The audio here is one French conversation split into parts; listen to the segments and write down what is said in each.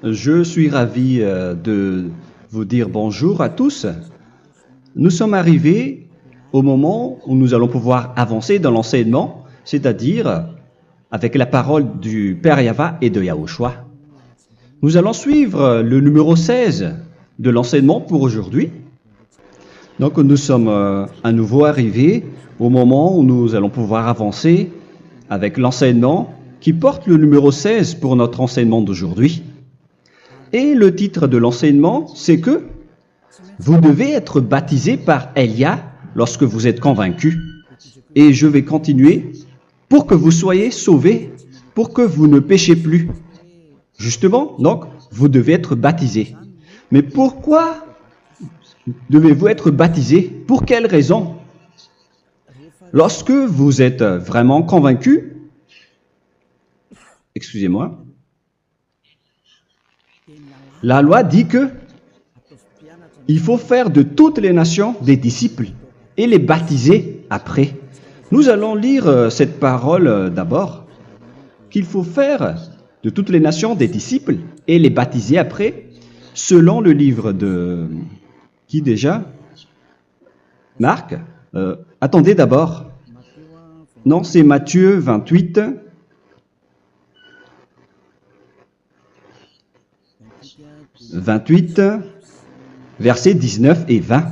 Je suis ravi de vous dire bonjour à tous. Nous sommes arrivés au moment où nous allons pouvoir avancer dans l'enseignement, c'est-à-dire avec la parole du Père Yava et de Yahushua. Nous allons suivre le numéro 16 de l'enseignement pour aujourd'hui. Donc nous sommes à nouveau arrivés au moment où nous allons pouvoir avancer avec l'enseignement qui porte le numéro 16 pour notre enseignement d'aujourd'hui. Et le titre de l'enseignement, c'est que vous devez être baptisé par Elia lorsque vous êtes convaincu. Et je vais continuer pour que vous soyez sauvés, pour que vous ne péchez plus. Justement, donc, vous devez être baptisé. Mais pourquoi devez-vous être baptisé? Pour quelle raison? Lorsque vous êtes vraiment convaincu, excusez-moi, la loi dit que il faut faire de toutes les nations des disciples et les baptiser après. Nous allons lire cette parole d'abord, qu'il faut faire de toutes les nations des disciples et les baptiser après, selon le livre de... Qui déjà? Marc? Attendez d'abord. Non, c'est Matthieu 28. Versets 19 et 20.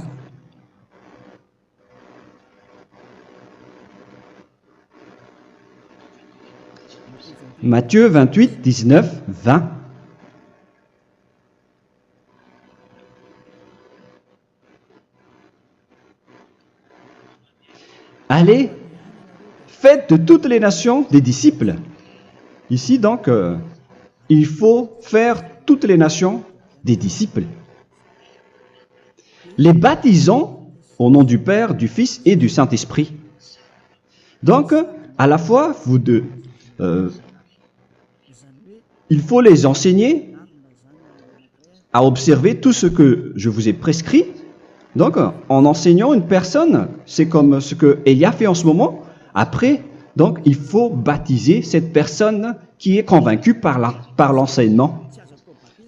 Matthieu 28, 19, 20. Allez, faites de toutes les nations des disciples. Ici donc, il faut faire toutes les nations des disciples. Les baptisons au nom du Père, du Fils et du Saint-Esprit. Donc, à la fois, il faut les enseigner à observer tout ce que je vous ai prescrit. Donc, en enseignant une personne, c'est comme ce que Elia fait en ce moment. Après, donc, il faut baptiser cette personne qui est convaincue par l'enseignement.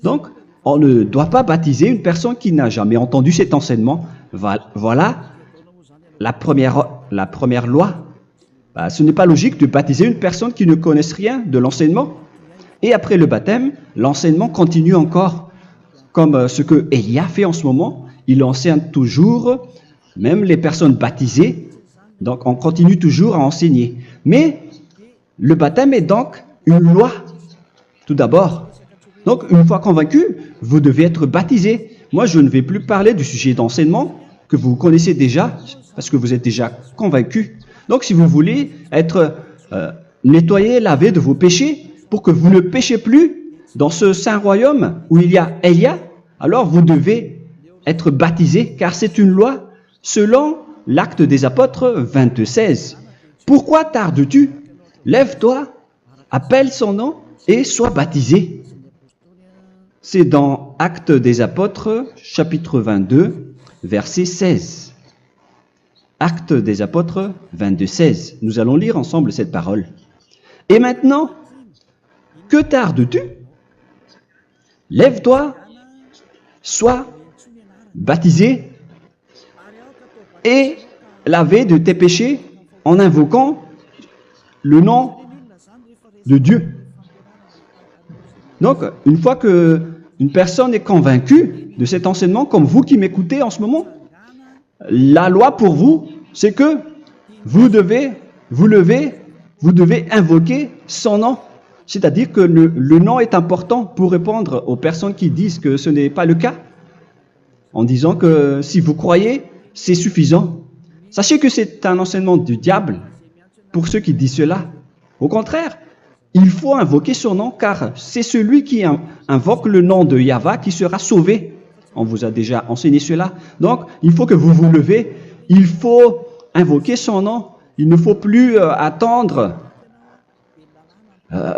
Donc, on ne doit pas baptiser une personne qui n'a jamais entendu cet enseignement. Voilà la première loi. Ce n'est pas logique de baptiser une personne qui ne connaisse rien de l'enseignement. Et après le baptême, l'enseignement continue encore, comme ce que Elia fait en ce moment. Il enseigne toujours, même les personnes baptisées. Donc, on continue toujours à enseigner. Mais le baptême est donc une loi, tout d'abord. Donc, une fois convaincu, vous devez être baptisé. Moi, je ne vais plus parler du sujet d'enseignement que vous connaissez déjà, parce que vous êtes déjà convaincu. Donc, si vous voulez être nettoyé, lavé de vos péchés, pour que vous ne péchez plus dans ce saint royaume où il y a Elia, alors vous devez être baptisé, car c'est une loi selon l'Acte des Apôtres 22:16. Pourquoi tardes-tu? Lève-toi, appelle son nom et sois baptisé. C'est dans Actes des Apôtres, chapitre 22, verset 16. Actes des Apôtres 22:16. Nous allons lire ensemble cette parole. Et maintenant, que tardes-tu? Lève-toi, sois baptisé et lavé de tes péchés en invoquant le nom de Dieu. Donc, une fois qu'une personne est convaincue de cet enseignement, comme vous qui m'écoutez en ce moment, la loi pour vous, c'est que vous devez invoquer son nom. C'est-à-dire que le nom est important pour répondre aux personnes qui disent que ce n'est pas le cas, en disant que si vous croyez, c'est suffisant. Sachez que c'est un enseignement du diable pour ceux qui disent cela. Au contraire, il faut invoquer son nom, car c'est celui qui invoque le nom de Yahva qui sera sauvé. On vous a déjà enseigné cela. Donc, il faut que vous vous levez, il faut invoquer son nom, il ne faut plus attendre.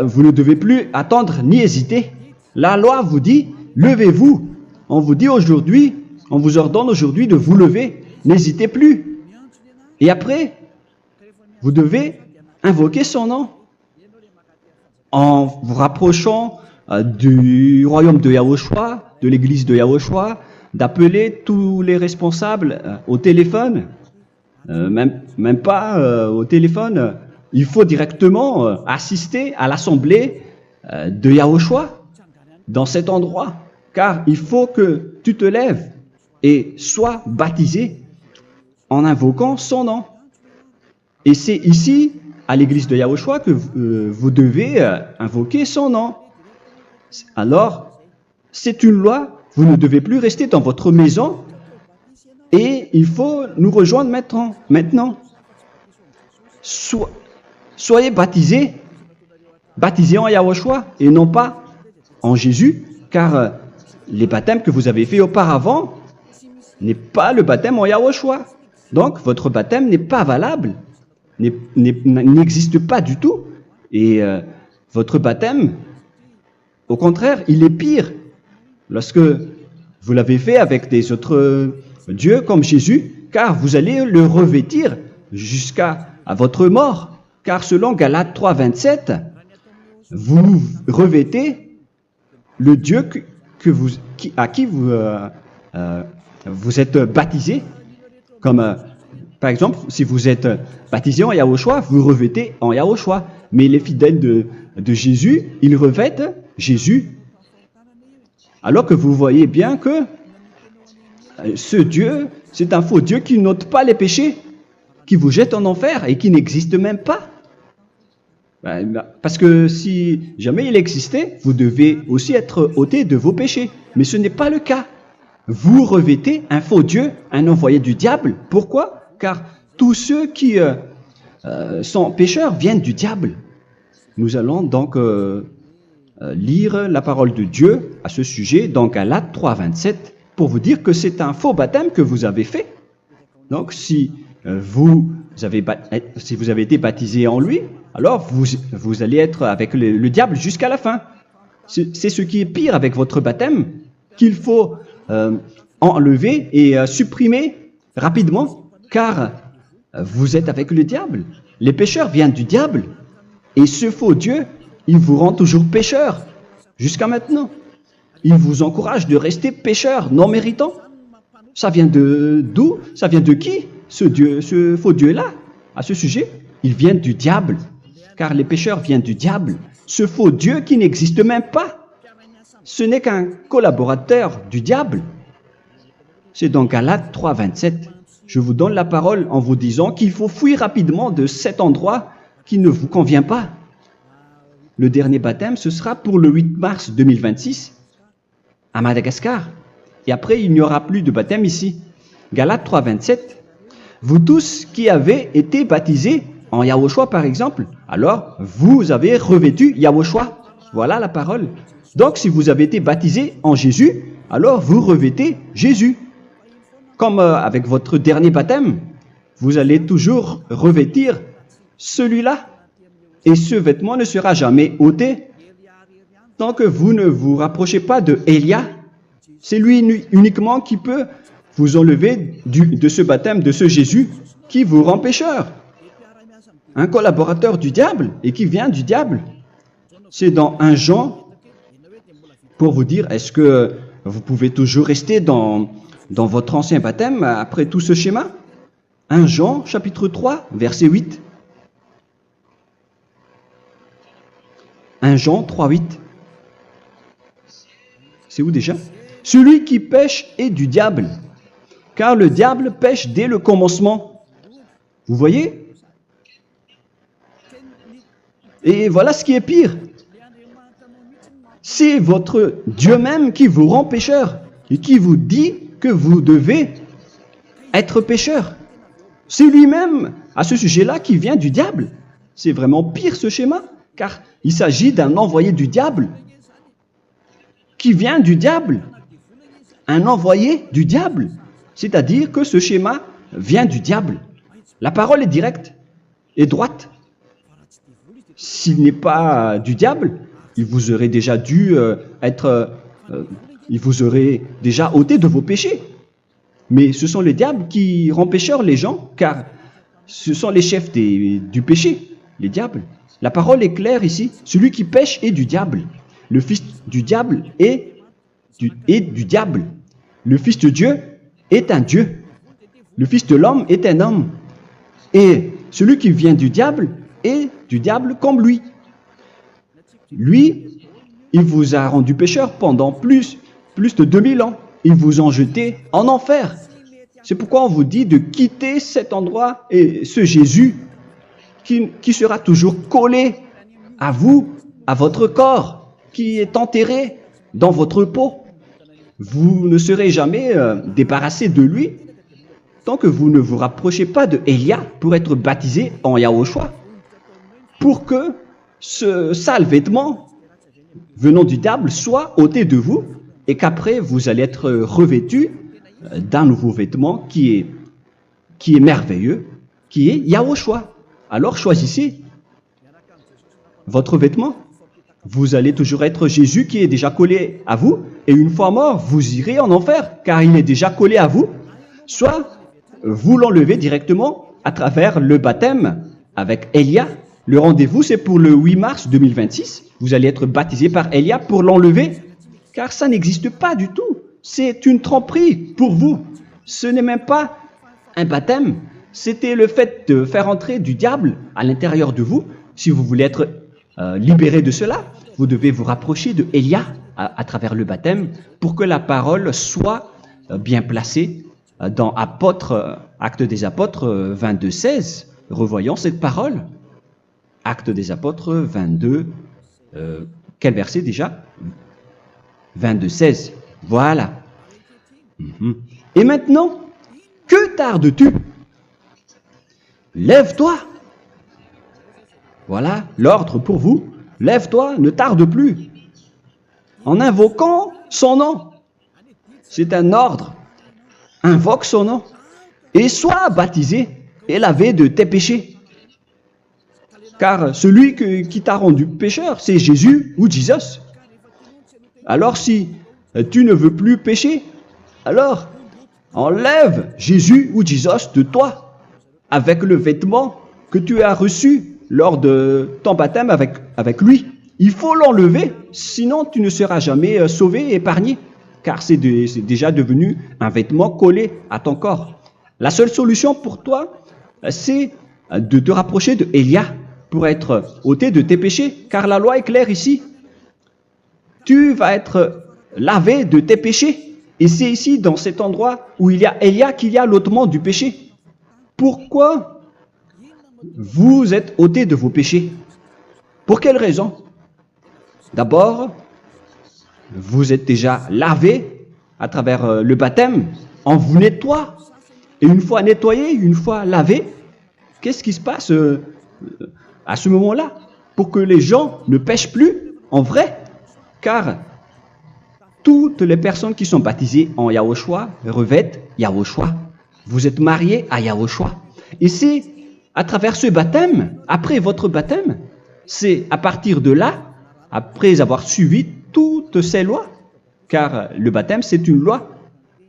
Vous ne devez plus attendre ni hésiter. La loi vous dit, levez-vous. On vous dit aujourd'hui, on vous ordonne aujourd'hui de vous lever. N'hésitez plus. Et après, vous devez invoquer son nom en vous rapprochant du royaume de Yahushua, de l'église de Yahushua, d'appeler tous les responsables au téléphone, même pas au téléphone. Il faut directement assister à l'assemblée de Yahushua dans cet endroit, car il faut que tu te lèves et sois baptisé en invoquant son nom. Et c'est ici, à l'église de Yahushua, que vous devez invoquer son nom. Alors, c'est une loi, vous ne devez plus rester dans votre maison et il faut nous rejoindre maintenant. Soyez baptisés en Yahushua et non pas en Jésus, car les baptêmes que vous avez faits auparavant n'est pas le baptême en Yahushua. Donc, votre baptême n'est pas valable, n'existe pas du tout. Et votre baptême, au contraire, il est pire. Lorsque vous l'avez fait avec des autres dieux comme Jésus, car vous allez le revêtir jusqu'à votre mort. Car selon Galates 3, 27, vous revêtez le Dieu à qui vous êtes baptisé. Comme par exemple, si vous êtes baptisé en Yahushua, vous revêtez en Yahushua. Mais les fidèles de Jésus, ils revêtent Jésus. Alors que vous voyez bien que ce Dieu, c'est un faux Dieu qui n'ôte pas les péchés, qui vous jette en enfer et qui n'existe même pas. Parce que si jamais il existait, vous devez aussi être ôté de vos péchés. Mais ce n'est pas le cas. Vous revêtez un faux Dieu, un envoyé du diable. Pourquoi? Car tous ceux qui sont pécheurs viennent du diable. Nous allons donc lire la parole de Dieu à ce sujet dans Galates 3, 27 pour vous dire que c'est un faux baptême que vous avez fait. Donc si vous avez été baptisé en lui, alors vous allez être avec le diable jusqu'à la fin. C'est ce qui est pire avec votre baptême qu'il faut enlever et supprimer rapidement, car vous êtes avec le diable. Les pécheurs viennent du diable, et ce faux Dieu, il vous rend toujours pécheur, jusqu'à maintenant. Il vous encourage de rester pécheur, non méritant. Ça vient d'où? Ça vient de qui, ce faux Dieu-là? À ce sujet, il vient du diable, car les pécheurs viennent du diable. Ce faux Dieu qui n'existe même pas. Ce n'est qu'un collaborateur du diable. C'est dans Galates 3, 27. Je vous donne la parole en vous disant qu'il faut fuir rapidement de cet endroit qui ne vous convient pas. Le dernier baptême, ce sera pour le 8 mars 2026 à Madagascar. Et après, il n'y aura plus de baptême ici. Galates 3, 27. Vous tous qui avez été baptisés en Yahushua, par exemple, alors vous avez revêtu Yahushua. Voilà la parole. Donc, si vous avez été baptisé en Jésus, alors vous revêtez Jésus. Comme avec votre dernier baptême, vous allez toujours revêtir celui-là. Et ce vêtement ne sera jamais ôté tant que vous ne vous rapprochez pas de Élia. C'est lui uniquement qui peut vous enlever de ce baptême, de ce Jésus qui vous rend pécheur. Un collaborateur du diable et qui vient du diable. C'est dans 1 Jean, pour vous dire, est-ce que vous pouvez toujours rester dans votre ancien baptême après tout ce schéma? 1 Jean, chapitre 3, verset 8. 1 Jean 3, 8. C'est où déjà? Celui qui pêche est du diable, car le diable pêche dès le commencement. Vous voyez? Et voilà ce qui est pire. C'est votre Dieu même qui vous rend pécheur et qui vous dit que vous devez être pécheur. C'est lui-même, à ce sujet-là, qui vient du diable. C'est vraiment pire ce schéma, car il s'agit d'un envoyé du diable qui vient du diable. Un envoyé du diable. C'est-à-dire que ce schéma vient du diable. La parole est directe et droite. S'il n'est pas du diable, il vous aurait déjà dû il vous aurait déjà ôté de vos péchés. Mais ce sont les diables qui rendent pécheurs les gens, car ce sont les chefs du péché, les diables. La parole est claire ici, celui qui pêche est du diable. le fils du diable est du diable. Le fils de Dieu est un Dieu. Le fils de l'homme est un homme. Et celui qui vient du diable est du diable comme lui. Lui, il vous a rendu pécheur pendant plus de 2000 ans. Il vous a jeté en enfer. C'est pourquoi on vous dit de quitter cet endroit et ce Jésus qui sera toujours collé à vous, à votre corps, qui est enterré dans votre peau. Vous ne serez jamais débarrassé de lui tant que vous ne vous rapprochez pas de Élia pour être baptisé en Yahushua, pour que ce sale vêtement venant du diable soit ôté de vous et qu'après vous allez être revêtu d'un nouveau vêtement qui est merveilleux, qui est Yahushua. Alors choisissez votre vêtement. Vous allez toujours être Jésus qui est déjà collé à vous, et une fois mort, vous irez en enfer, car il est déjà collé à vous. Soit vous l'enlevez directement à travers le baptême avec Élia. Le rendez-vous, c'est pour le 8 mars 2026. Vous allez être baptisé par Élia pour l'enlever, car ça n'existe pas du tout. C'est une tromperie pour vous. Ce n'est même pas un baptême. C'était le fait de faire entrer du diable à l'intérieur de vous. Si vous voulez être libéré de cela, vous devez vous rapprocher de Élia à travers le baptême pour que la parole soit bien placée dans Actes des Apôtres 22:16. Revoyons cette parole. Actes des Apôtres 22, quel verset déjà? 22:16. Voilà. Et maintenant, que tardes-tu? Lève-toi. Voilà l'ordre pour vous. Lève-toi, ne tarde plus. En invoquant son nom. C'est un ordre. Invoque son nom. Et sois baptisé et lavé de tes péchés. Car celui qui t'a rendu pécheur, c'est Jésus ou Jesus. Alors si tu ne veux plus pécher, alors enlève Jésus ou Jesus de toi avec le vêtement que tu as reçu lors de ton baptême avec lui. Il faut l'enlever, sinon tu ne seras jamais sauvé, épargné, car c'est déjà devenu un vêtement collé à ton corps. La seule solution pour toi, c'est de te rapprocher de Élia pour être ôté de tes péchés, car la loi est claire ici. Tu vas être lavé de tes péchés, et c'est ici, dans cet endroit où il y a Élia, qu'il y a l'ôtement du péché. Pourquoi vous êtes ôté de vos péchés? Pour quelle raison? D'abord, vous êtes déjà lavé à travers le baptême. On vous nettoie. Et une fois nettoyé, une fois lavé, qu'est-ce qui se passe à ce moment-là? Pour que les gens ne pêchent plus en vrai. Car toutes les personnes qui sont baptisées en Yahushua revêtent Yahushua. Vous êtes mariés à Yahushua. Et c'est à travers ce baptême, après votre baptême, c'est à partir de là, après avoir suivi toutes ces lois, car le baptême c'est une loi.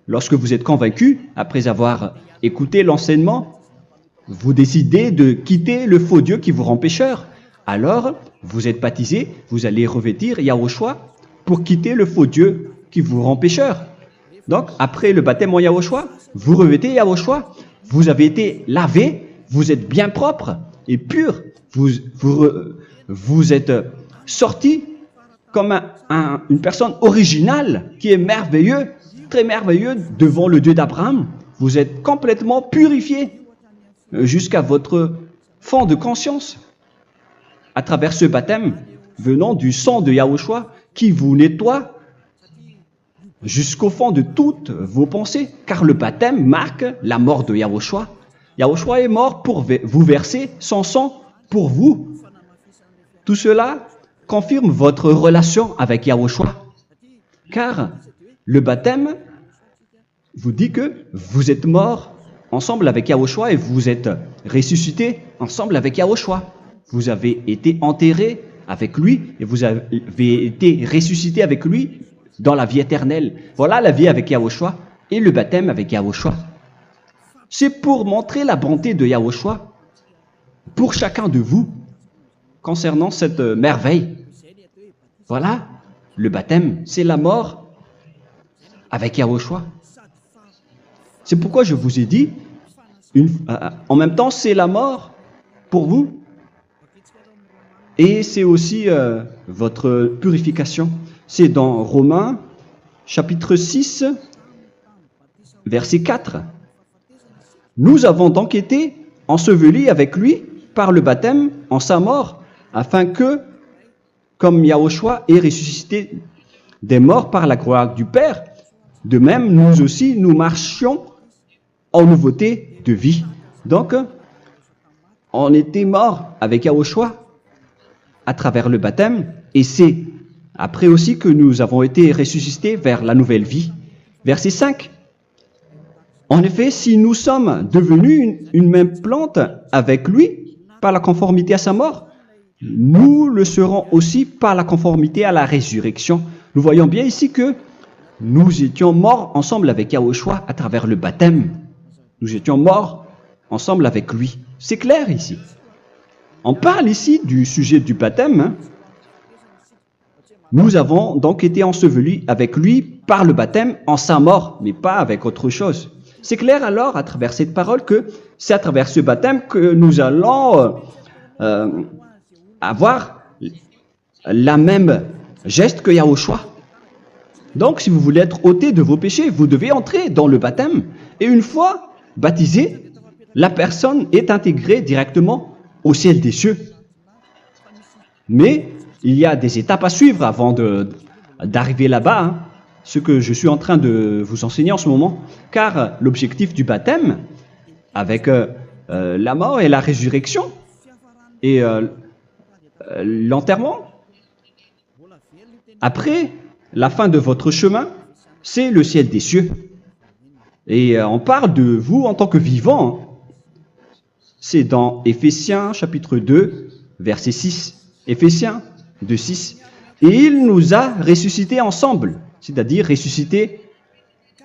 Lorsque vous êtes convaincu, après avoir écouté l'enseignement, vous décidez de quitter le faux Dieu qui vous rend pécheur. Alors, vous êtes baptisé, vous allez revêtir Yahushua pour quitter le faux Dieu qui vous rend pécheur. Donc, après le baptême en Yahushua, vous revêtez Yahushua, vous avez été lavé, vous êtes bien propre et pur, vous êtes sorti comme une personne originale qui est merveilleux, très merveilleux devant le Dieu d'Abraham. Vous êtes complètement purifié jusqu'à votre fond de conscience à travers ce baptême venant du sang de Yahushua qui vous nettoie jusqu'au fond de toutes vos pensées, car le baptême marque la mort de Yahushua. Yahushua est mort pour vous verser son sang pour vous. Tout cela confirme votre relation avec Yahushua, car le baptême vous dit que vous êtes mort ensemble avec Yahushua et vous êtes ressuscité ensemble avec Yahushua. Vous avez été enterré avec lui et vous avez été ressuscité avec lui dans la vie éternelle. Voilà la vie avec Yahushua et le baptême avec Yahushua. C'est pour montrer la bonté de Yahushua pour chacun de vous concernant cette merveille. Voilà le baptême, c'est la mort avec Yahushua. C'est pourquoi je vous ai dit, en même temps, c'est la mort pour vous. Et c'est aussi votre purification. C'est dans Romains, chapitre 6, verset 4. Nous avons donc été ensevelis avec lui par le baptême en sa mort, afin que, comme Yahushua est ressuscité des morts par la gloire du Père, de même, nous aussi, nous marchions en nouveauté de vie. Donc, on était morts avec Yahushua à travers le baptême, et c'est après aussi que nous avons été ressuscités vers la nouvelle vie. Verset 5. En effet, si nous sommes devenus une même plante avec lui par la conformité à sa mort, nous le serons aussi par la conformité à la résurrection. Nous voyons bien ici que nous étions morts ensemble avec Yahushua à travers le baptême. Nous étions morts ensemble avec lui. C'est clair ici. On parle ici du sujet du baptême. Nous avons donc été ensevelis avec lui par le baptême en sa mort, mais pas avec autre chose. C'est clair alors à travers cette parole que c'est à travers ce baptême que nous allons avoir la même geste que Yahushua. Donc, si vous voulez être ôté de vos péchés, vous devez entrer dans le baptême. Et une fois baptisé, la personne est intégrée directement au ciel des cieux. Mais il y a des étapes à suivre avant d'arriver là-bas, ce que je suis en train de vous enseigner en ce moment. Car l'objectif du baptême, avec la mort et la résurrection, et l'enterrement, après la fin de votre chemin, c'est le ciel des cieux. Et on parle de vous en tant que vivant. C'est dans Éphésiens chapitre 2, verset 6. Éphésiens 2, 6. Et il nous a ressuscités ensemble, c'est-à-dire ressuscités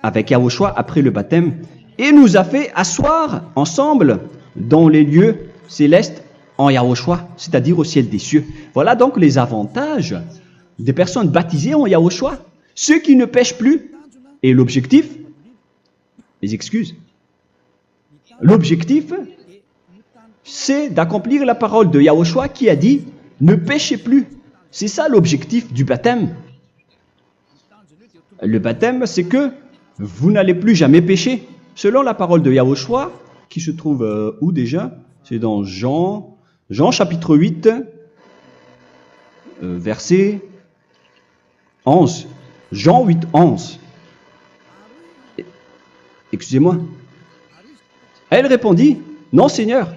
avec Yahushua après le baptême, et nous a fait asseoir ensemble dans les lieux célestes en Yahushua, c'est-à-dire au ciel des cieux. Voilà donc les avantages des personnes baptisées en Yahushua, ceux qui ne pêchent plus. Et l'objectif, les excuses, l'objectif, c'est d'accomplir la parole de Yahushua qui a dit « Ne péchez plus ». C'est ça l'objectif du baptême. Le baptême, c'est que vous n'allez plus jamais pécher. Selon la parole de Yahushua, qui se trouve où déjà? C'est dans Jean chapitre 8, verset 11. Jean 8, 11. Excusez-moi. Elle répondit, « Non, Seigneur. »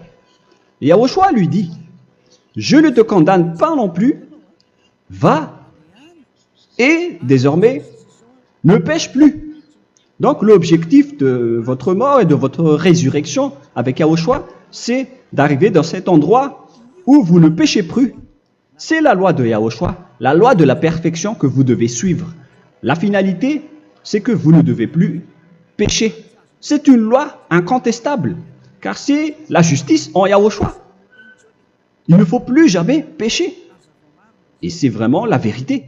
Et Yahushua lui dit, « Je ne te condamne pas non plus. Va et désormais ne pêche plus. » Donc l'objectif de votre mort et de votre résurrection avec Yahushua, c'est d'arriver dans cet endroit où vous ne péchez plus. C'est la loi de Yahushua, la loi de la perfection que vous devez suivre. La finalité, c'est que vous ne devez plus pécher. C'est une loi incontestable, car c'est la justice en Yahushua. Il ne faut plus jamais pécher. Et c'est vraiment la vérité.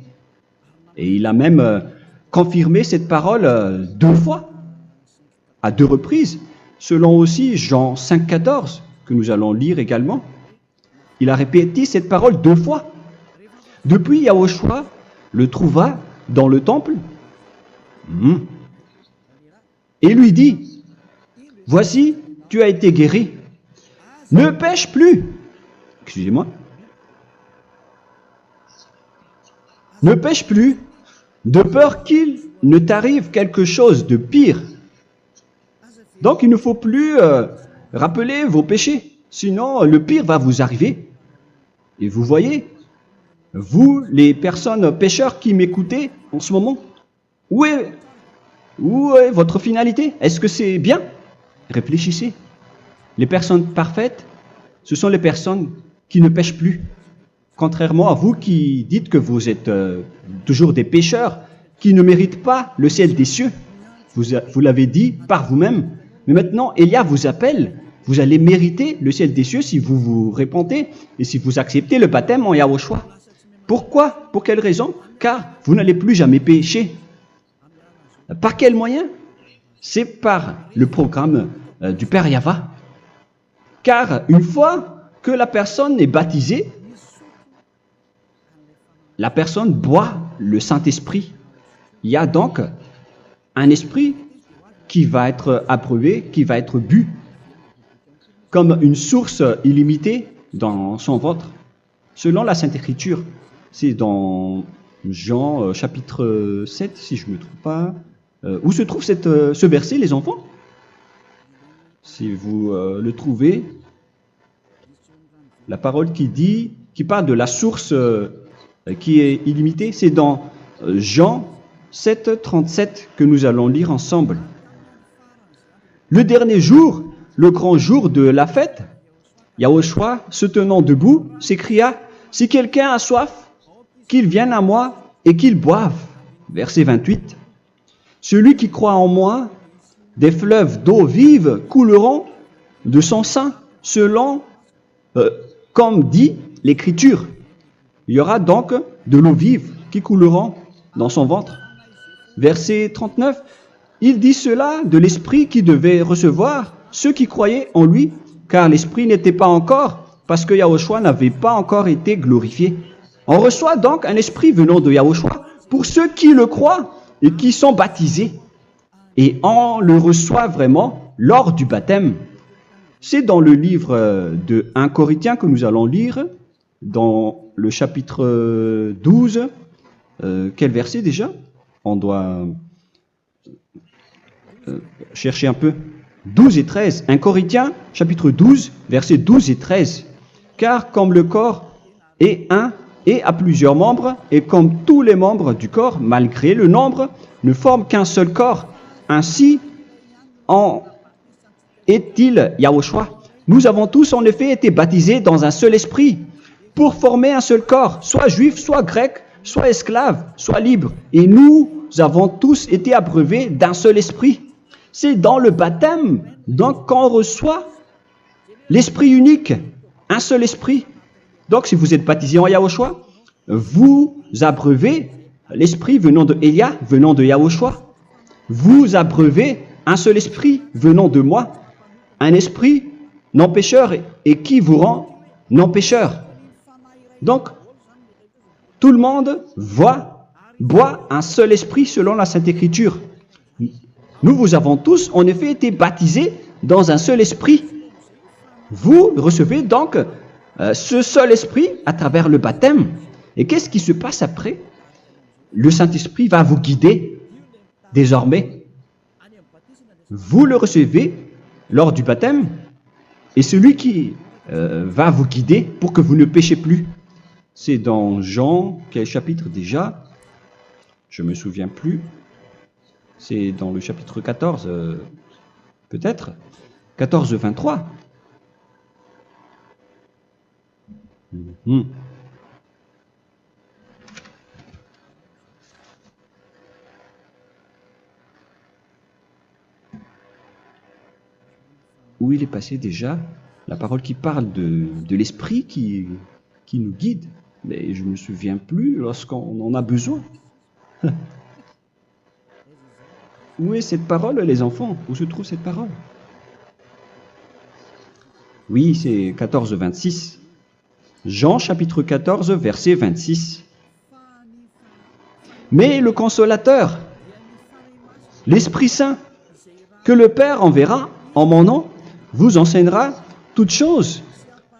Et il a même confirmé cette parole 2 fois, à 2 reprises, selon aussi Jean 5, 14, que nous allons lire également. Il a répété cette parole 2 fois. Depuis, Yahushua le trouva dans le temple et lui dit, « Voici, tu as été guéri. Ne pêche plus. » Excusez-moi. Ne pêche plus, de peur qu'il ne t'arrive quelque chose de pire. Donc, il ne faut plus rappeler vos péchés, sinon le pire va vous arriver. Et vous voyez, vous, les personnes pécheurs qui m'écoutez en ce moment, où est votre finalité? Est-ce que c'est bien? Réfléchissez. Les personnes parfaites, ce sont les personnes qui ne pêchent plus. Contrairement à vous qui dites que vous êtes toujours des pécheurs qui ne méritent pas le ciel des cieux. Vous l'avez dit par vous-même. Mais maintenant, Élia vous appelle. Vous allez mériter le ciel des cieux si vous vous repentez et si vous acceptez le baptême en Yahushua. Pourquoi? Pour quelle raison? Car vous n'allez plus jamais pécher. Par quel moyen? C'est par le programme du Père Yahva. Car une fois que la personne est baptisée, la personne boit le Saint-Esprit. Il y a donc un esprit qui va être approuvé, qui va être bu, comme une source illimitée dans son ventre, selon la Sainte Écriture. C'est dans Jean chapitre 7, si je ne me trompe pas. Où se trouve ce verset, les enfants? Si vous le trouvez, la parole qui parle de la source qui est illimitée, c'est dans Jean 7, 37 que nous allons lire ensemble. Le dernier jour, le grand jour de la fête, Yahushua, se tenant debout, s'écria, « Si quelqu'un a soif, qu'il vienne à moi et qu'il boive. » Verset 28. « Celui qui croit en moi, des fleuves d'eau vive couleront de son sein, selon, comme dit l'Écriture. » Il y aura donc de l'eau vive qui couleront dans son ventre. Verset 39. Il dit cela de l'Esprit qui devait recevoir ceux qui croyaient en lui, car l'Esprit n'était pas encore, parce que Yahushua n'avait pas encore été glorifié. On reçoit donc un Esprit venant de Yahushua pour ceux qui le croient et qui sont baptisés. Et on le reçoit vraiment lors du baptême. C'est dans le livre de 1 Corinthiens que nous allons lire, dans le chapitre 12. Quel verset déjà? On doit chercher un peu. 12 et 13. 1 Corinthiens, chapitre 12, versets 12 et 13. Car comme le corps est un et a plusieurs membres, et comme tous les membres du corps, malgré le nombre, ne forment qu'un seul corps, ainsi en est-il Yahushua. Nous avons tous en effet été baptisés dans un seul esprit, pour former un seul corps, soit juif, soit grec, soit esclave, soit libre. Et nous avons tous été abreuvés d'un seul esprit. C'est dans le baptême, donc, qu'on reçoit l'esprit unique, un seul esprit. Donc, si vous êtes baptisé en Yahushua, vous abreuvez l'esprit venant de Elia, venant de Yahushua. Vous abreuvez un seul esprit venant de moi, un esprit non pécheur et qui vous rend non pécheur. Donc, tout le monde boit un seul esprit selon la Sainte Écriture. Nous vous avons tous en effet été baptisés dans un seul esprit. Vous recevez donc ce seul esprit à travers le baptême. Et qu'est-ce qui se passe après? Le Saint-Esprit va vous guider désormais. Vous le recevez lors du baptême et celui qui va vous guider pour que vous ne péchez plus. C'est dans Jean, quel chapitre déjà? Je ne me souviens plus. C'est dans le chapitre 14, peut-être. 14, 23. Où il est passé déjà la parole qui parle de l'esprit qui nous guide. Mais je ne me souviens plus lorsqu'on en a besoin. Où est cette parole, les enfants? Où se trouve cette parole? Oui, c'est 14, 26. Jean, chapitre 14, verset 26. Mais le Consolateur, l'Esprit Saint, que le Père enverra en mon nom, vous enseignera toutes choses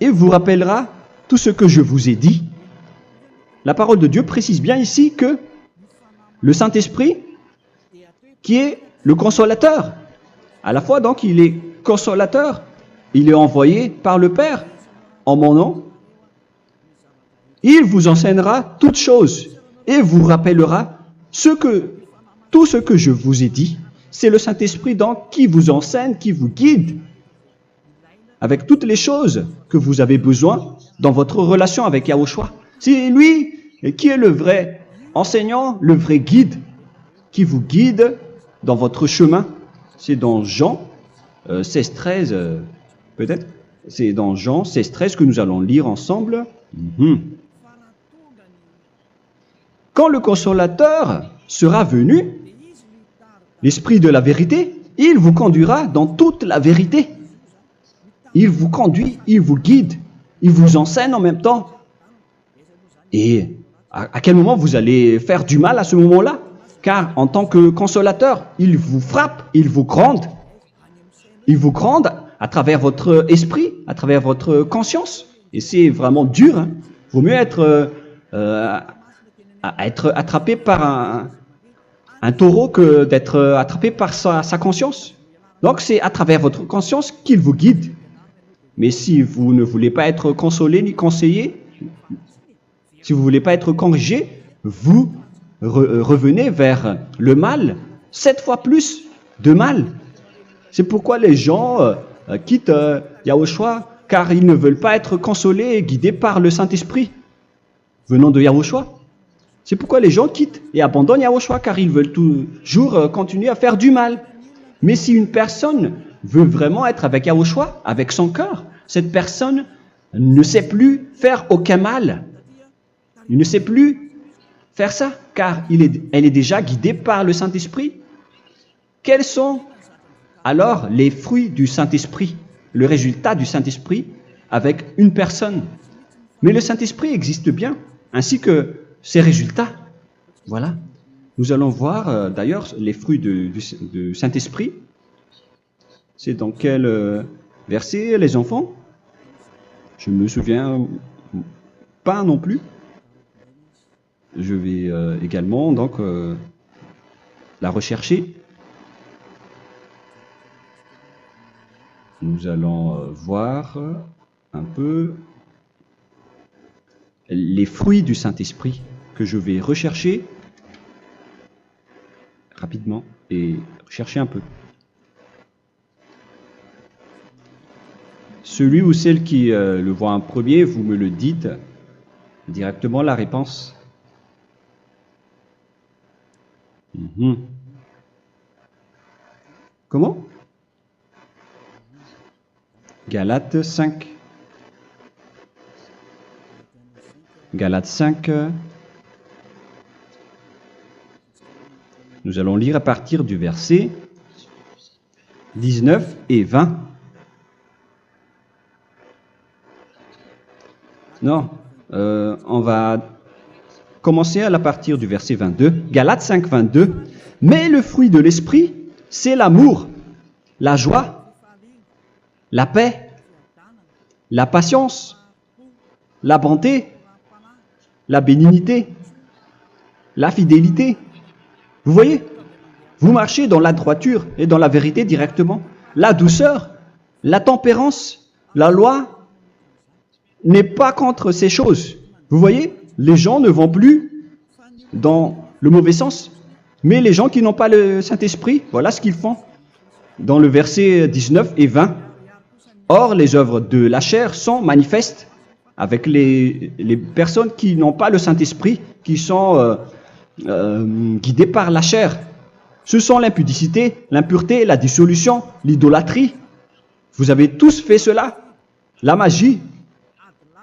et vous rappellera tout ce que je vous ai dit. La parole de Dieu précise bien ici que le Saint-Esprit, qui est le consolateur, à la fois donc il est consolateur, il est envoyé par le Père en mon nom, il vous enseignera toutes choses et vous rappellera tout ce que je vous ai dit. C'est le Saint-Esprit donc qui vous enseigne, qui vous guide avec toutes les choses que vous avez besoin dans votre relation avec Yahushua. C'est lui qui est le vrai enseignant, le vrai guide, qui vous guide dans votre chemin. C'est dans Jean 16, 13, peut-être. C'est dans Jean 16, 13 que nous allons lire ensemble. Quand le consolateur sera venu, l'Esprit de la vérité, il vous conduira dans toute la vérité. Il vous conduit, il vous guide, il vous enseigne en même temps. Et à quel moment vous allez faire du mal à ce moment-là? Car en tant que consolateur, il vous frappe, il vous gronde. Il vous gronde à travers votre esprit, à travers votre conscience. Et c'est vraiment dur. Hein. Vaut mieux être attrapé par un taureau que d'être attrapé par sa conscience. Donc c'est à travers votre conscience qu'il vous guide. Mais si vous ne voulez pas être consolé ni conseillé, si vous ne voulez pas être corrigé, vous revenez vers le mal, 7 fois plus de mal. C'est pourquoi les gens quittent Yahushua, car ils ne veulent pas être consolés et guidés par le Saint-Esprit venant de Yahushua. C'est pourquoi les gens quittent et abandonnent Yahushua, car ils veulent toujours continuer à faire du mal. Mais si une personne veut vraiment être avec Yahushua, avec son cœur, cette personne ne sait plus faire aucun mal. Il ne sait plus faire ça, car elle est déjà guidée par le Saint-Esprit. Quels sont alors les fruits du Saint-Esprit, le résultat du Saint-Esprit avec une personne? Mais le Saint-Esprit existe bien, ainsi que ses résultats. Voilà. Nous allons voir d'ailleurs les fruits du Saint-Esprit. C'est dans quel verset, les enfants? Je ne me souviens pas non plus. Je vais également donc la rechercher. Nous allons voir un peu les fruits du Saint-Esprit que je vais rechercher rapidement et chercher un peu. Celui ou celle qui le voit en premier, vous me le dites directement la réponse. Comment? Galates 5. Galates 5. Nous allons lire à partir du verset 19 et 20. Non, on va commencer à partir du verset 22. Galates 5, 22. Mais le fruit de l'esprit, c'est l'amour, la joie, la paix, la patience, la bonté, la bénignité, la fidélité. Vous voyez? Vous marchez dans la droiture et dans la vérité directement. La douceur, la tempérance, la loi n'est pas contre ces choses. Vous voyez? Les gens ne vont plus dans le mauvais sens. Mais les gens qui n'ont pas le Saint-Esprit, voilà ce qu'ils font. Dans le verset 19 et 20. Or, les œuvres de la chair sont manifestes avec les personnes qui n'ont pas le Saint-Esprit, qui sont guidées par la chair. Ce sont l'impudicité, l'impureté, la dissolution, l'idolâtrie. Vous avez tous fait cela. La magie,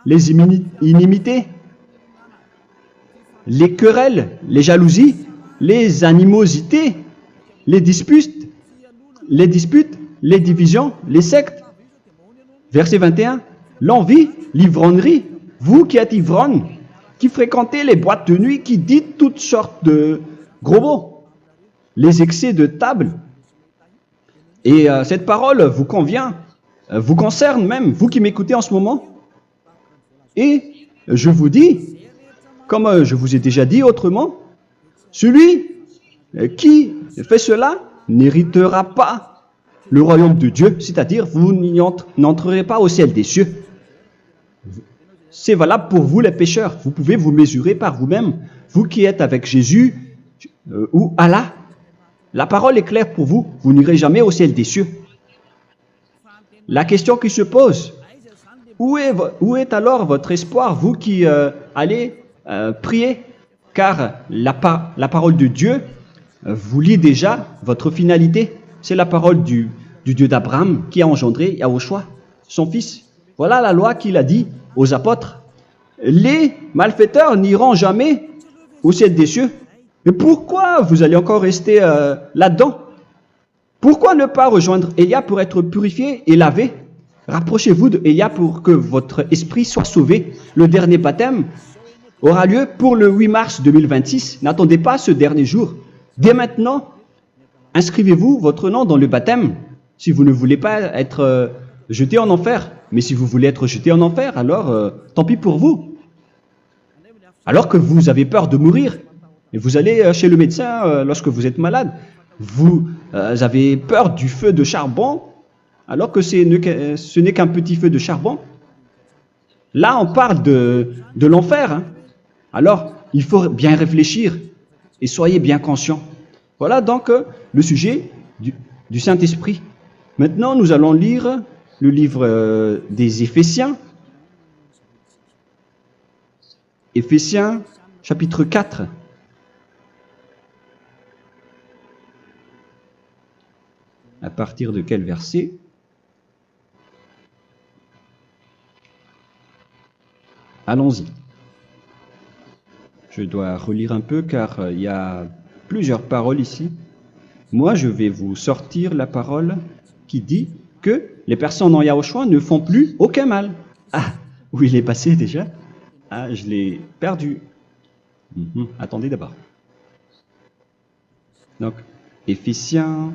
les inimités, les querelles, les jalousies, les animosités, les disputes, les divisions, les sectes. Verset 21, l'envie, l'ivrognerie, vous qui êtes ivrognes, qui fréquentez les boîtes de nuit, qui dites toutes sortes de gros mots, les excès de table. Et cette parole vous convient, vous concerne même, vous qui m'écoutez en ce moment. Et je vous dis, comme je vous ai déjà dit autrement, celui qui fait cela n'héritera pas le royaume de Dieu, c'est-à-dire vous n'entrerez pas au ciel des cieux. C'est valable pour vous les pécheurs. Vous pouvez vous mesurer par vous-même, vous qui êtes avec Jésus ou Allah. La parole est claire pour vous, vous n'irez jamais au ciel des cieux. La question qui se pose, où est alors votre espoir, vous qui allez prier? Car la parole de Dieu vous lit déjà votre finalité. C'est la parole du Dieu d'Abraham qui a engendré Yahushua, son fils. Voilà la loi qu'il a dit aux apôtres. Les malfaiteurs n'iront jamais au ciel des cieux. Mais pourquoi vous allez encore rester là-dedans? Pourquoi ne pas rejoindre Élia pour être purifié et lavé? Rapprochez-vous d'Élia pour que votre esprit soit sauvé. Le dernier baptême aura lieu pour le 8 mars 2026. N'attendez pas ce dernier jour. Dès maintenant, inscrivez-vous votre nom dans le baptême si vous ne voulez pas être jeté en enfer. Mais si vous voulez être jeté en enfer, alors tant pis pour vous. Alors que vous avez peur de mourir, et vous allez chez le médecin lorsque vous êtes malade, vous avez peur du feu de charbon, alors que ce n'est qu'un petit feu de charbon. Là, on parle de l'enfer. Hein. Alors, il faut bien réfléchir et soyez bien conscients. Voilà donc le sujet du Saint-Esprit. Maintenant, nous allons lire le livre des Éphésiens. Éphésiens, chapitre 4. À partir de quel verset? Allons-y. Je dois relire un peu car il y a plusieurs paroles ici. Moi, je vais vous sortir la parole qui dit que les personnes en Yahushua ne font plus aucun mal. Ah, où il est passé déjà? Ah, je l'ai perdu. Attendez d'abord. Donc, Éphésiens.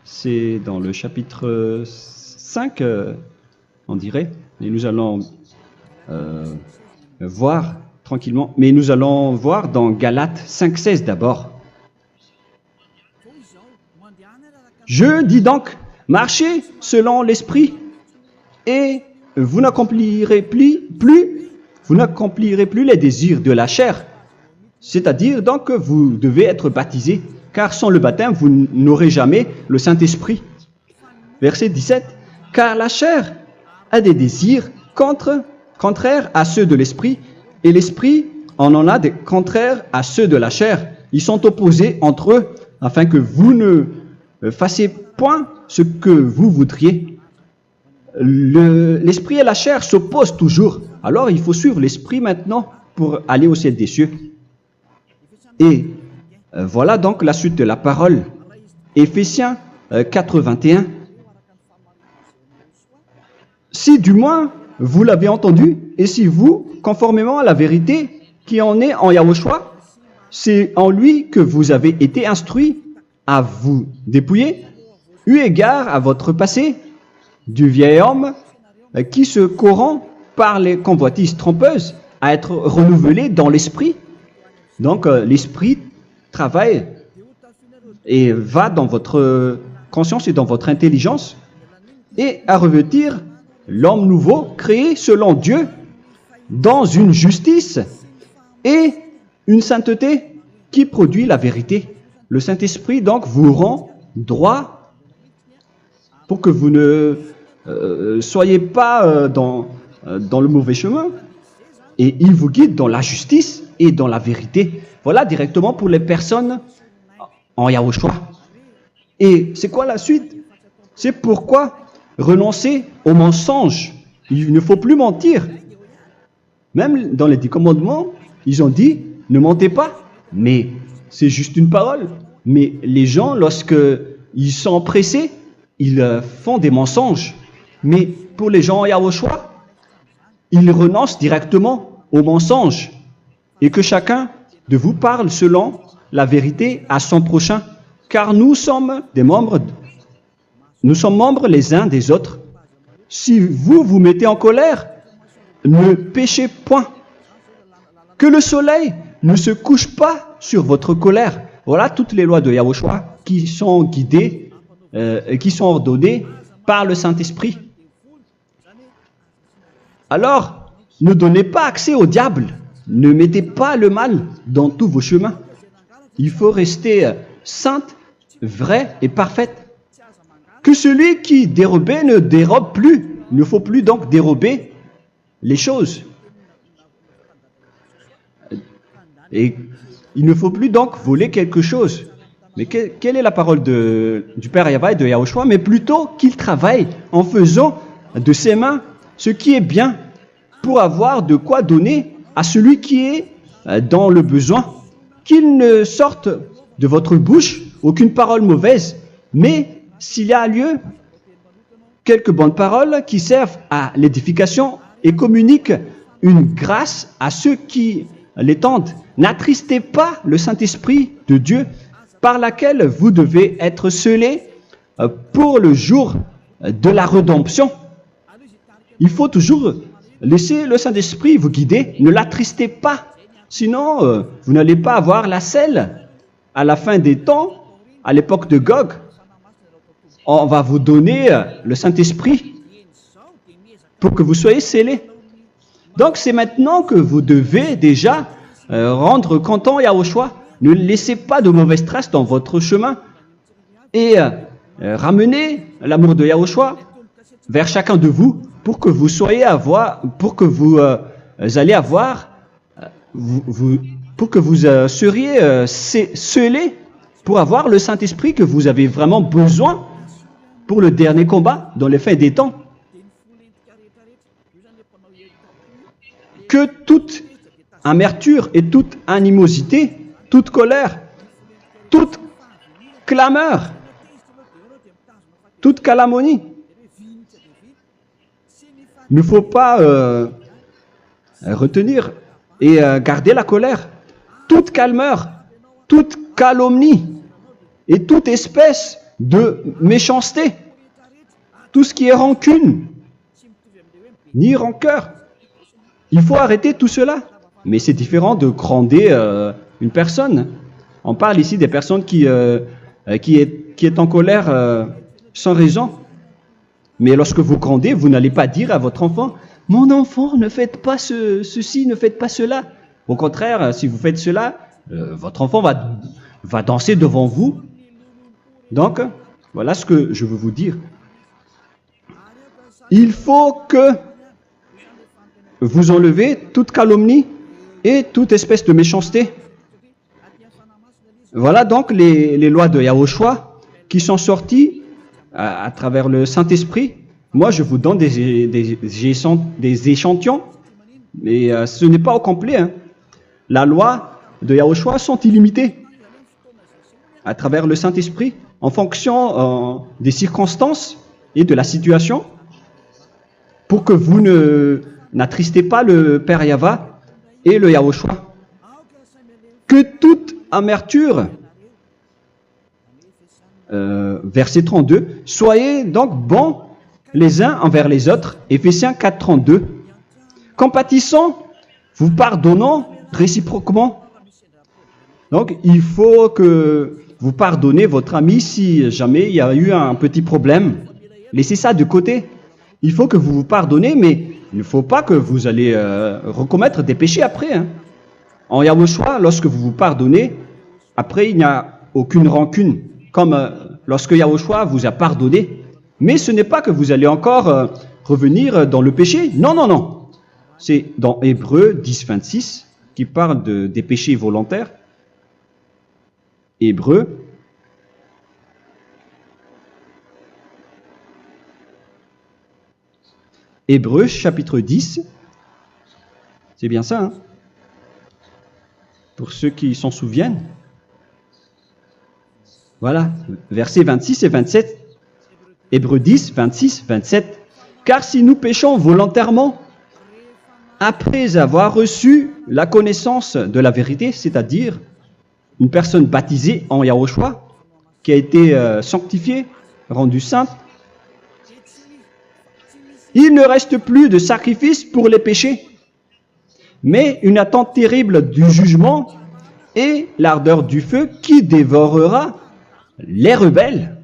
C'est dans le chapitre 5, on dirait. Et nous allons voir tranquillement. Mais nous allons voir dans Galates 5,16 d'abord. Je dis donc, marchez selon l'esprit et vous n'accomplirez plus les désirs de la chair. C'est-à-dire donc que vous devez être baptisé, car sans le baptême, vous n'aurez jamais le Saint-Esprit. Verset 17. Car la chair a des désirs contraires à ceux de l'esprit, et l'esprit en a des contraires à ceux de la chair. Ils sont opposés entre eux, afin que vous ne fassiez point ce que vous voudriez. L'esprit et la chair s'opposent toujours. Alors il faut suivre l'esprit maintenant pour aller au ciel des cieux. Et voilà donc la suite de la parole. Éphésiens 4:21. Si du moins vous l'avez entendu, et si vous, conformément à la vérité qui en est en Yahushua, c'est en lui que vous avez été instruits à vous dépouiller, eu égard à votre passé, du vieil homme qui se corrompt par les convoitises trompeuses, à être renouvelé dans l'esprit. Donc l'esprit travaille et va dans votre conscience et dans votre intelligence et à revêtir l'homme nouveau créé selon Dieu dans une justice et une sainteté qui produit la vérité. Le Saint-Esprit donc vous rend droit pour que vous ne soyez pas dans le mauvais chemin et il vous guide dans la justice et dans la vérité. Voilà directement pour les personnes en Yahushua. Et c'est quoi la suite? C'est pourquoi renoncer au mensonge. Il ne faut plus mentir. Même dans les 10 commandements, ils ont dit ne mentez pas. Mais c'est juste une parole. Mais les gens, lorsqu'ils sont pressés, ils font des mensonges. Mais pour les gens en Yahushua, ils renoncent directement au mensonge. Et que chacun de vous parle selon la vérité à son prochain. Car nous sommes membres les uns des autres. Si vous vous mettez en colère, ne péchez point. Que le soleil ne se couche pas sur votre colère. Voilà toutes les lois de Yahushua qui sont guidées, qui sont ordonnées par le Saint-Esprit. Alors, ne donnez pas accès au diable. Ne mettez pas le mal dans tous vos chemins. Il faut rester sainte, vraie et parfaite. Que celui qui dérobait ne dérobe plus. Il ne faut plus donc dérober les choses. Et il ne faut plus donc voler quelque chose. Mais quelle est la parole du Père Yahweh et de Yahushua? Mais plutôt qu'il travaille en faisant de ses mains ce qui est bien pour avoir de quoi donner à celui qui est dans le besoin. Qu'il ne sorte de votre bouche aucune parole mauvaise, mais s'il y a lieu, quelques bonnes paroles qui servent à l'édification et communiquent une grâce à ceux qui l'étendent. N'attristez pas le Saint-Esprit de Dieu par laquelle vous devez être scellés pour le jour de la rédemption. Il faut toujours laisser le Saint-Esprit vous guider, ne l'attristez pas, sinon vous n'allez pas avoir la selle. À la fin des temps, à l'époque de Gog, on va vous donner le Saint-Esprit pour que vous soyez scellés. Donc c'est maintenant que vous devez déjà rendre content Yahushua. Ne laissez pas de mauvaises traces dans votre chemin et ramenez l'amour de Yahushua vers chacun de vous pour que vous soyez seriez scellés pour avoir le Saint-Esprit que vous avez vraiment besoin pour le dernier combat dans les fins des temps. Que toute amertume et toute animosité, toute colère, toute clameur, toute calomnie, il ne faut pas retenir et garder la colère. Toute clameur, toute calomnie et toute espèce de méchanceté, tout ce qui est rancune, ni rancœur. Il faut arrêter tout cela. Mais c'est différent de gronder une personne. On parle ici des personnes qui est en colère sans raison. Mais lorsque vous grondez, vous n'allez pas dire à votre enfant « Mon enfant, ne faites pas ceci, ne faites pas cela ». Au contraire, si vous faites cela, votre enfant va danser devant vous. Donc, voilà ce que je veux vous dire. Il faut que vous enlevez toute calomnie et toute espèce de méchanceté. Voilà donc les lois de Yahushua qui sont sorties à travers le Saint-Esprit. Moi, je vous donne des échantillons, mais ce n'est pas au complet. Hein. La loi de Yahushua sont illimitées à travers le Saint-Esprit en fonction des circonstances et de la situation pour que vous n'attristez pas le Père Yahva et le Yahushua. Que toute amertume, verset 32, soyez donc bons les uns envers les autres, Éphésiens 4, 32, compatissant, vous pardonnant réciproquement. Donc, il faut que vous pardonnez votre ami si jamais il y a eu un petit problème. Laissez ça de côté. Il faut que vous vous pardonnez, mais il ne faut pas que vous allez recommettre des péchés après. Hein. En Yahushua, lorsque vous vous pardonnez, après il n'y a aucune rancune, comme lorsque Yahushua vous a pardonné. Mais ce n'est pas que vous allez encore revenir dans le péché. Non, non, non. C'est dans Hébreux 10, 26 qui parle des péchés volontaires. Hébreux. Hébreux chapitre 10. C'est bien ça, hein? Pour ceux qui s'en souviennent. Voilà, versets 26 et 27. Hébreux 10, 26, 27. Car si nous péchons volontairement, après avoir reçu la connaissance de la vérité, c'est-à-dire une personne baptisée en Yahushua, qui a été sanctifiée, rendue sainte, il ne reste plus de sacrifice pour les péchés, mais une attente terrible du jugement et l'ardeur du feu qui dévorera les rebelles.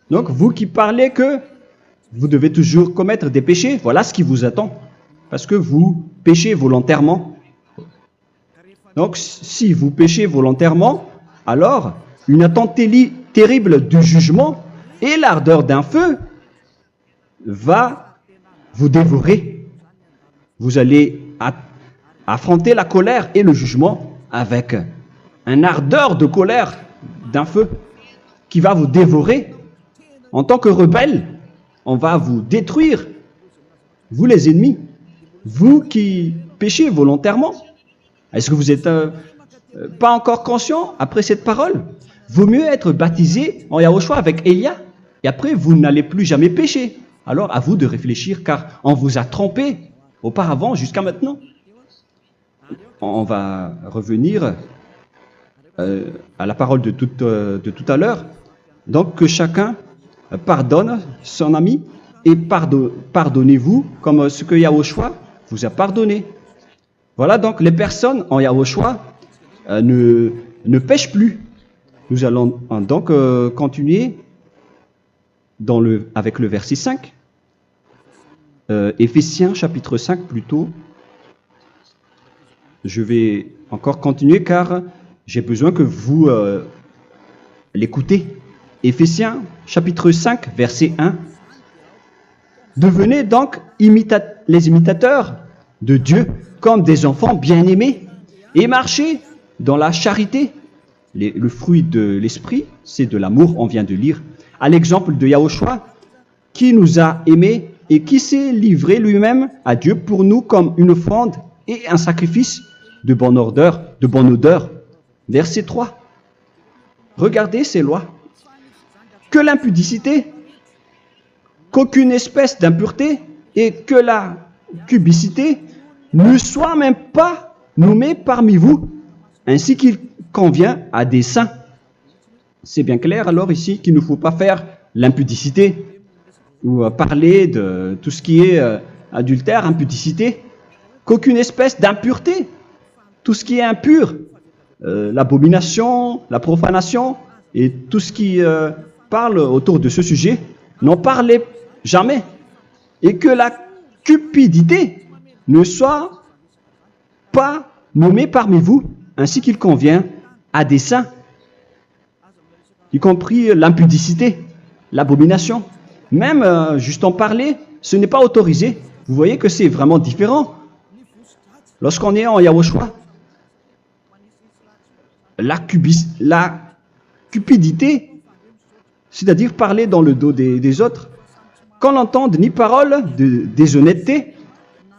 Donc, vous qui parlez que vous devez toujours commettre des péchés, voilà ce qui vous attend, parce que vous péchez volontairement. Donc, si vous péchez volontairement, alors une attente terrible du jugement et l'ardeur d'un feu va vous dévorer. Vous allez affronter la colère et le jugement avec un ardeur de colère d'un feu qui va vous dévorer. En tant que rebelle, on va vous détruire vous les ennemis, vous qui péchez volontairement. Est-ce que vous n'êtes pas encore conscient après cette parole? Vaut mieux être baptisé en Yahushua avec Elia, et après vous n'allez plus jamais pécher. Alors à vous de réfléchir, car on vous a trompé auparavant jusqu'à maintenant. On va revenir à la parole de tout à l'heure. Donc que chacun pardonne son ami et pardonnez-vous comme ce que Yahushua vous a pardonné. Voilà donc les personnes en Yahushua ne pêchent plus. Nous allons donc continuer avec le verset 5. Éphésiens chapitre 5 plutôt. Je vais encore continuer car j'ai besoin que vous l'écoutez. Éphésiens chapitre 5 verset 1. Devenez donc les imitateurs de Dieu comme des enfants bien-aimés et marchez dans la charité. Le fruit de l'esprit, c'est de l'amour, on vient de lire, à l'exemple de Yahushua qui nous a aimés et qui s'est livré lui-même à Dieu pour nous comme une offrande et un sacrifice de bonne odeur. Verset 3. Regardez ces lois. Que l'impudicité, qu'aucune espèce d'impureté et que la cubicité ne soient même pas nommés parmi vous, ainsi qu'il convient à des saints. C'est bien clair alors ici qu'il ne faut pas faire l'impudicité ou parler de tout ce qui est adultère, impudicité, qu'aucune espèce d'impureté, tout ce qui est impur, l'abomination, la profanation et tout ce qui parle autour de ce sujet, n'en parlez jamais. Et que la cupidité ne soit pas nommée parmi vous, ainsi qu'il convient à des saints, y compris l'impudicité, l'abomination. Même juste en parler, ce n'est pas autorisé. Vous voyez que c'est vraiment différent. Lorsqu'on est en Yahushua, la cupidité, c'est-à-dire parler dans le dos des autres, qu'on n'entende ni parole de déshonnêteté,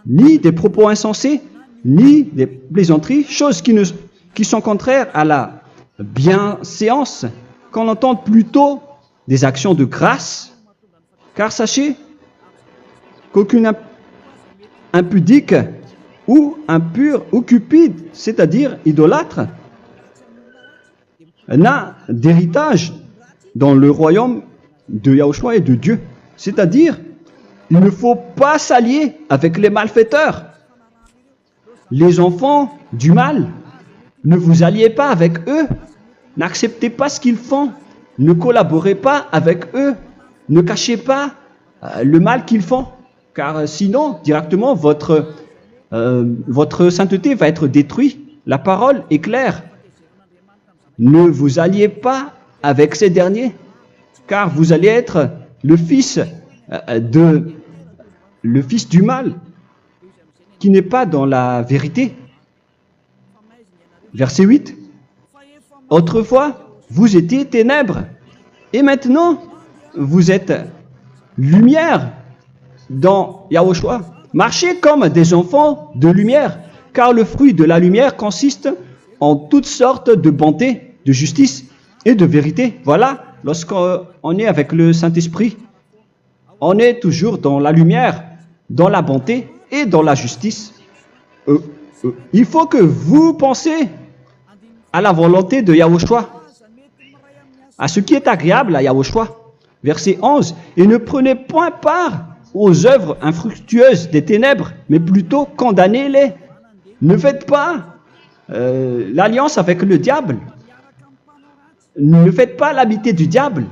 ni des propos insensés, ni des plaisanteries, choses qui sont contraires à la bienséance, qu'on entende plutôt des actions de grâce, car sachez qu'aucune impudique ou impure ou cupide, c'est-à-dire idolâtre, n'a d'héritage dans le royaume de Yahushua et de Dieu. C'est-à-dire, il ne faut pas s'allier avec les malfaiteurs. Les enfants du mal, ne vous alliez pas avec eux. N'acceptez pas ce qu'ils font. Ne collaborez pas avec eux. Ne cachez pas le mal qu'ils font. Car sinon, directement, votre sainteté va être détruite. La parole est claire. Ne vous alliez pas avec ces derniers, car vous allez être le fils du mal, qui n'est pas dans la vérité. Verset 8. Autrefois, vous étiez ténèbres, et maintenant, vous êtes lumière dans Yahushua. Marchez comme des enfants de lumière, car le fruit de la lumière consiste en toutes sortes de bonté, de justice et de vérité. Voilà, lorsqu'on est avec le Saint-Esprit, on est toujours dans la lumière, dans la bonté et dans la justice. Il faut que vous pensiez à la volonté de Yahushua, à ce qui est agréable à Yahushua. Verset 11. Et ne prenez point part aux œuvres infructueuses des ténèbres, mais plutôt condamnez-les. Ne faites pas l'alliance avec le diable. Ne faites pas l'amitié du diable.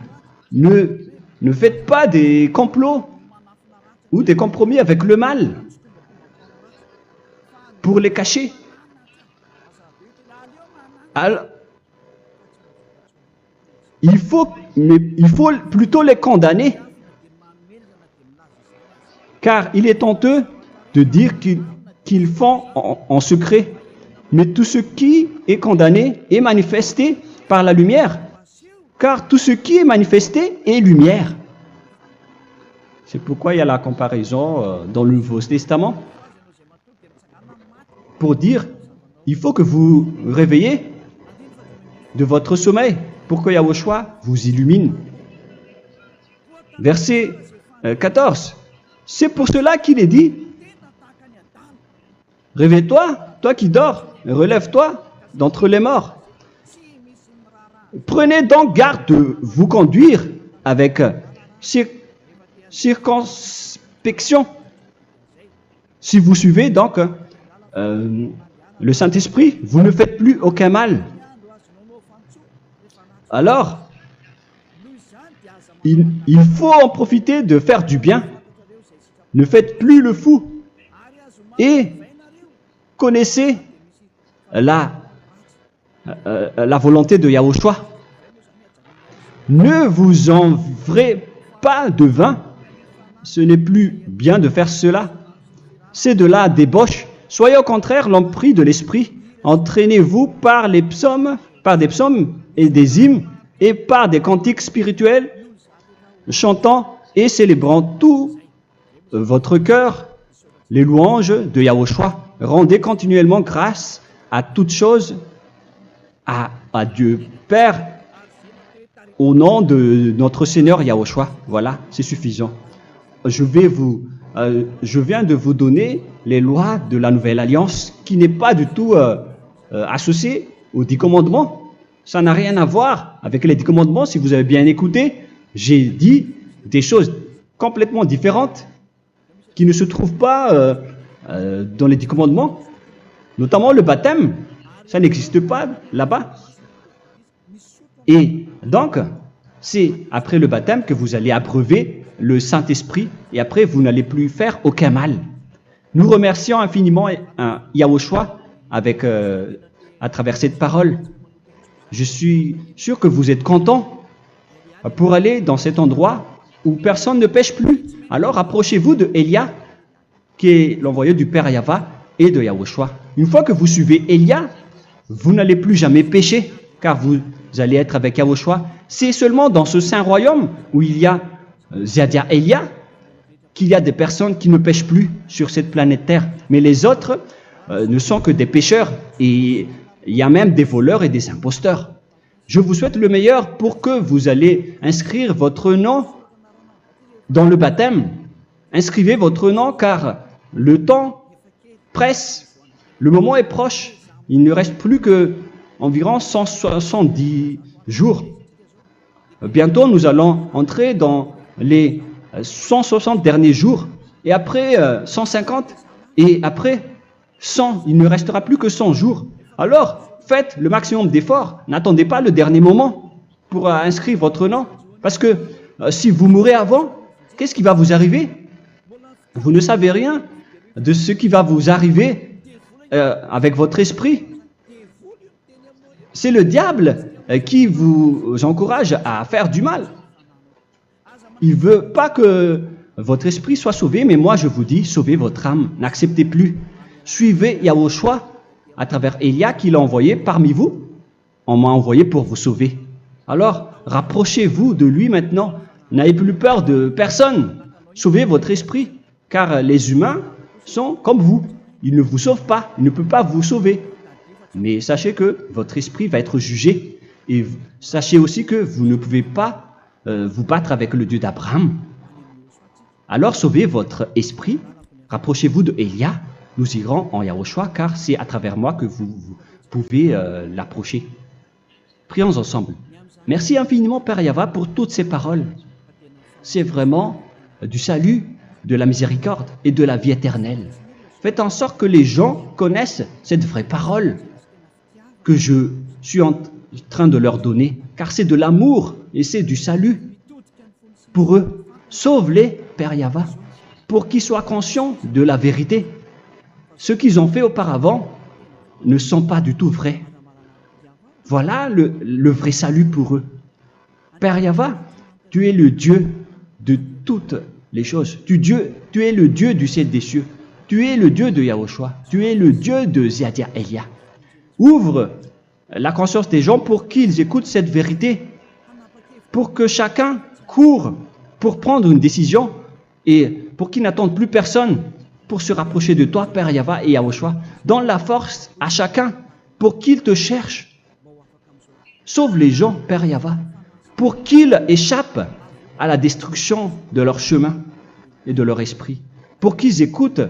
Ne faites pas des complots ou des compromis avec le mal pour les cacher. Alors, il faut plutôt les condamner, car il est honteux de dire qu'ils font en secret. Mais tout ce qui est condamné est manifesté par la lumière, car tout ce qui est manifesté est lumière. C'est pourquoi il y a la comparaison dans le Nouveau Testament pour dire, il faut que vous réveillez de votre sommeil pour que Yahushua vous illumine. Verset 14. C'est pour cela qu'il est dit, réveille-toi, toi qui dors, relève-toi d'entre les morts. Prenez donc garde de vous conduire avec circonspection. Si vous suivez donc le Saint-Esprit, vous ne faites plus aucun mal. Alors, il faut en profiter de faire du bien. Ne faites plus le fou. Et connaissez la volonté de Yahushua. Ne vous envrez pas de vin. Ce n'est plus bien de faire cela. C'est de la débauche. Soyez au contraire l'empris de l'esprit. Entraînez-vous par des psaumes et des hymnes et par des cantiques spirituels, chantant et célébrant tout votre cœur les louanges de Yahushua. Rendez continuellement grâce à toutes choses à Dieu Père au nom de notre Seigneur Yahushua. Voilà, c'est suffisant. Je viens de vous donner les lois de la Nouvelle Alliance qui n'est pas du tout associée aux 10 commandements. Ça n'a rien à voir avec les 10 commandements. Si vous avez bien écouté, j'ai dit des choses complètement différentes qui ne se trouvent pas dans les 10 commandements. Notamment le baptême. Ça n'existe pas là-bas. Et donc, c'est après le baptême que vous allez abreuver le Saint-Esprit et après, vous n'allez plus faire aucun mal. Nous remercions infiniment Yahushua à travers cette parole. Je suis sûr que vous êtes contents pour aller dans cet endroit où personne ne pêche plus. Alors, approchez-vous de Élia, qui est l'envoyé du Père Yahva et de Yahushua. Une fois que vous suivez Élia, vous n'allez plus jamais pécher, car vous allez être avec Yahushua. C'est seulement dans ce saint royaume où il y a Ziadia Elia qu'il y a des personnes qui ne pêchent plus sur cette planète Terre. Mais les autres ne sont que des pécheurs et il y a même des voleurs et des imposteurs. Je vous souhaite le meilleur pour que vous allez inscrire votre nom dans le baptême. Inscrivez votre nom car le temps presse, le moment est proche. Il ne reste plus que environ 170 jours. Bientôt, nous allons entrer dans les 160 derniers jours, et après 150, et après 100. Il ne restera plus que 100 jours. Alors, faites le maximum d'efforts. N'attendez pas le dernier moment pour inscrire votre nom. Parce que si vous mourrez avant, qu'est-ce qui va vous arriver? Vous ne savez rien de ce qui va vous arriver avec votre esprit. C'est le diable qui vous encourage à faire du mal. Il ne veut pas que votre esprit soit sauvé, mais moi je vous dis, sauvez votre âme, n'acceptez plus. Suivez Yahushua à travers Élia qu'il a envoyé parmi vous. On m'a envoyé pour vous sauver. Alors, rapprochez-vous de lui maintenant. N'ayez plus peur de personne. Sauvez votre esprit, car les humains sont comme vous. Ils ne vous sauvent pas, ils ne peuvent pas vous sauver. Mais sachez que votre esprit va être jugé. Et sachez aussi que vous ne pouvez pas vous battre avec le Dieu d'Abraham. Alors sauvez votre esprit, rapprochez-vous de Élia, nous irons en Yahushua, car c'est à travers moi que vous pouvez l'approcher. Prions ensemble. Merci infiniment Père Yahva pour toutes ces paroles. C'est vraiment du salut, de la miséricorde et de la vie éternelle. Faites en sorte que les gens connaissent cette vraie parole que je suis en train de leur donner, car c'est de l'amour et c'est du salut pour eux. Sauve-les, Père Yahva, pour qu'ils soient conscients de la vérité. Ce qu'ils ont fait auparavant ne sont pas du tout vrais. Voilà le vrai salut pour eux. Père Yahva, tu es le Dieu de toutes les choses. Tu es le Dieu du ciel des cieux. Tu es le Dieu de Yahushua. Tu es le Dieu de Ziadia Elia. Ouvre la conscience des gens pour qu'ils écoutent cette vérité, pour que chacun court pour prendre une décision et pour qu'ils n'attendent plus personne pour se rapprocher de toi, Père Yahweh et Yahushua. Donne la force à chacun pour qu'ils te cherchent. Sauve les gens, Père Yahweh, pour qu'ils échappent à la destruction de leur chemin et de leur esprit, pour qu'ils écoutent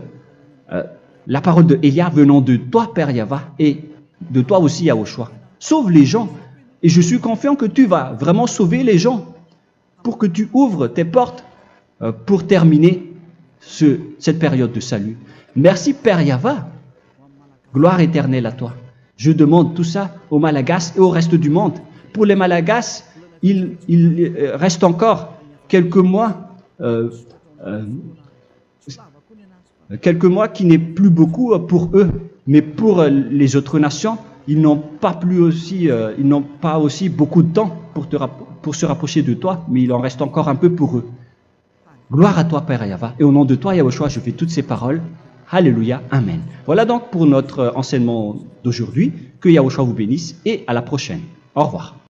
la parole de Élia venant de toi, Père Yahweh, et de toi aussi, Yahushua. Sauve les gens, et je suis confiant que tu vas vraiment sauver les gens pour que tu ouvres tes portes pour terminer cette période de salut. Merci, Père Yahweh. Gloire éternelle à toi. Je demande tout ça aux Malagasy et au reste du monde. Pour les Malagasy, il reste encore quelques mois qui n'est plus beaucoup pour eux, mais pour les autres nations, ils n'ont pas aussi beaucoup de temps pour se rapprocher de toi, mais il en reste encore un peu pour eux. Gloire à toi, Père Yahweh, et au nom de toi, Yahushua, je fais toutes ces paroles. Alléluia, Amen. Voilà donc pour notre enseignement d'aujourd'hui. Que Yahushua vous bénisse et à la prochaine. Au revoir.